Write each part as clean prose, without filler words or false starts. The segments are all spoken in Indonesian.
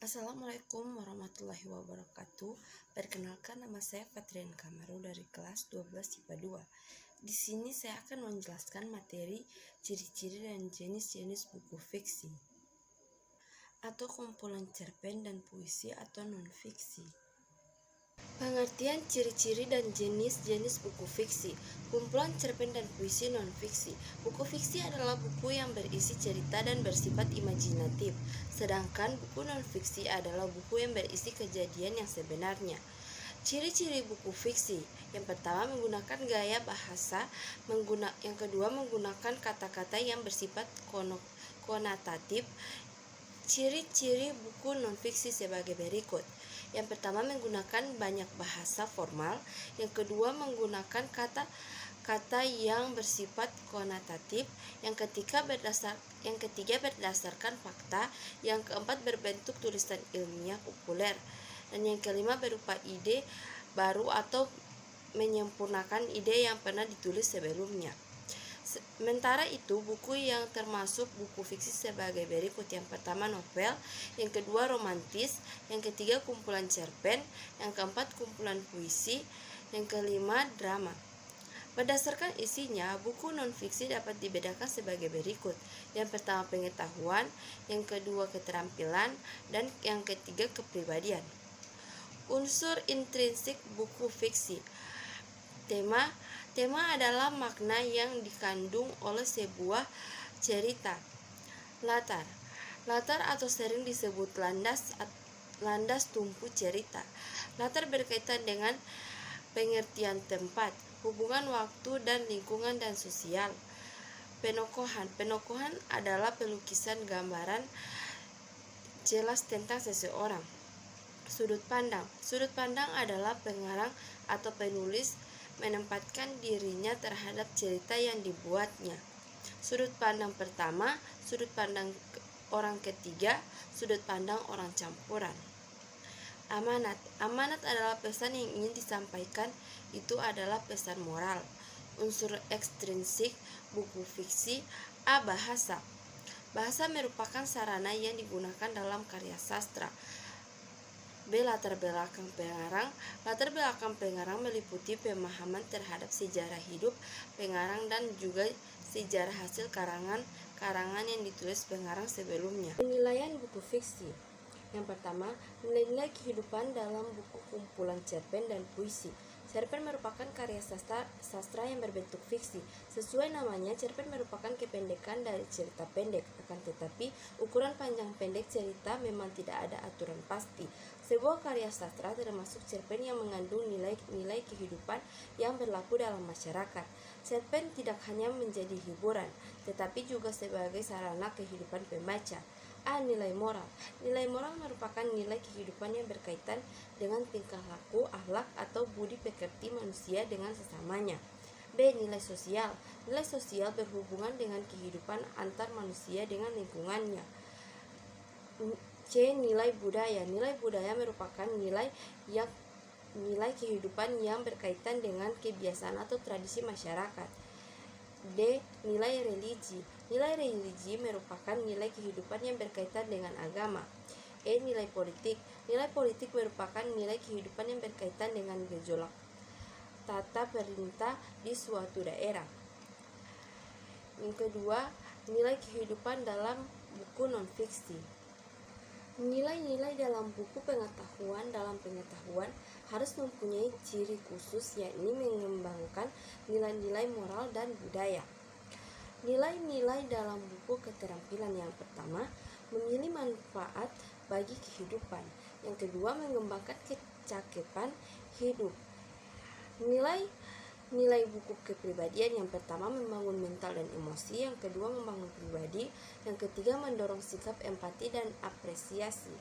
Assalamualaikum warahmatullahi wabarakatuh. Perkenalkan, nama saya Fatrian Kamaru dari kelas 12 IPA 2. Di sini saya akan menjelaskan materi ciri-ciri dan jenis-jenis buku fiksi atau kumpulan cerpen dan puisi atau non-fiksi. Pengertian ciri-ciri dan jenis-jenis buku fiksi. Kumpulan cerpen dan puisi non-fiksi. Buku fiksi adalah buku yang berisi cerita dan bersifat imajinatif, sedangkan buku non-fiksi adalah buku yang berisi kejadian yang sebenarnya. Ciri-ciri buku fiksi: yang pertama, menggunakan gaya bahasa, yang kedua, menggunakan kata-kata yang bersifat konotatif. Ciri-ciri buku non-fiksi sebagai berikut. Yang pertama, menggunakan banyak bahasa formal. Yang kedua, menggunakan kata-kata yang bersifat konotatif. Yang ketiga, berdasarkan fakta. Yang keempat, berbentuk tulisan ilmiah populer. Dan yang kelima, berupa ide baru atau menyempurnakan ide yang pernah ditulis sebelumnya. Sementara itu, buku yang termasuk buku fiksi sebagai berikut. Yang pertama, novel. Yang kedua, romantis. Yang ketiga, kumpulan cerpen. Yang keempat, kumpulan puisi. Yang kelima, drama. Berdasarkan isinya, buku non-fiksi dapat dibedakan sebagai berikut. Yang pertama, pengetahuan. Yang kedua, keterampilan. Dan yang ketiga, kepribadian. Unsur intrinsik buku fiksi. Tema adalah makna yang dikandung oleh sebuah cerita. Latar atau sering disebut landas tumpu cerita. Latar berkaitan dengan pengertian tempat, hubungan waktu dan lingkungan dan sosial. Penokohan adalah pelukisan gambaran jelas tentang seseorang. Sudut pandang adalah pengarang atau penulis menempatkan dirinya terhadap cerita yang dibuatnya. Sudut pandang pertama, sudut pandang orang ketiga, sudut pandang orang campuran. Amanat adalah pesan yang ingin disampaikan, itu adalah pesan moral. Unsur ekstrinsik buku fiksi. A. Bahasa. Bahasa merupakan sarana yang digunakan dalam karya sastra. B. Latar belakang pengarang. Latar belakang pengarang meliputi pemahaman terhadap sejarah hidup pengarang dan juga sejarah hasil karangan yang ditulis pengarang sebelumnya. Penilaian buku fiksi. Yang pertama, nilai kehidupan dalam buku kumpulan cerpen dan puisi. Cerpen merupakan karya sastra yang berbentuk fiksi. Sesuai namanya, cerpen merupakan kependekan dari cerita pendek. Akan tetapi, ukuran panjang pendek cerita memang tidak ada aturan pasti. Sebuah karya sastra termasuk cerpen yang mengandung nilai kehidupan yang berlaku dalam masyarakat. Cerpen tidak hanya menjadi hiburan, tetapi juga sebagai sarana kehidupan pembaca. A. Nilai moral. Nilai moral merupakan nilai kehidupan yang berkaitan dengan tingkah laku, akhlak, atau budi pekerti manusia dengan sesamanya. B. Nilai sosial. Nilai sosial berhubungan dengan kehidupan antar manusia dengan lingkungannya. C. Nilai budaya. Nilai budaya merupakan nilai kehidupan yang berkaitan dengan kebiasaan atau tradisi masyarakat. D. Nilai religi. Nilai religi merupakan nilai kehidupan yang berkaitan dengan agama. E. Nilai politik. Nilai politik merupakan nilai kehidupan yang berkaitan dengan gejolak tata perintah di suatu daerah. Yang kedua, nilai kehidupan dalam buku non-fiksi. Nilai-nilai dalam buku pengetahuan harus mempunyai ciri khusus, yakni mengembangkan nilai-nilai moral dan budaya. Nilai-nilai dalam buku keterampilan. Yang pertama, memilih manfaat bagi kehidupan. Yang kedua, mengembangkan kecakapan hidup. Nilai buku kepribadian. Yang pertama, membangun mental dan emosi. Yang kedua, membangun pribadi. Yang ketiga, mendorong sikap empati dan apresiasi.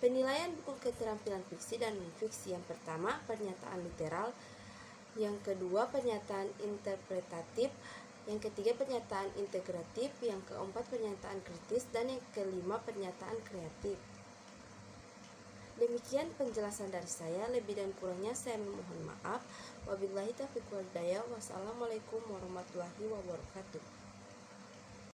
Penilaian buku keterampilan fiksi dan non-fiksi. Yang pertama, pernyataan literal. Yang kedua, pernyataan interpretatif. Yang ketiga, pernyataan integratif. Yang keempat, pernyataan kritis. Dan yang kelima, pernyataan kreatif. Demikian penjelasan dari saya. Lebih dan kurangnya saya memohon maaf. Wabillahi taufiq wal hidayah. Wassalamualaikum warahmatullahi wabarakatuh.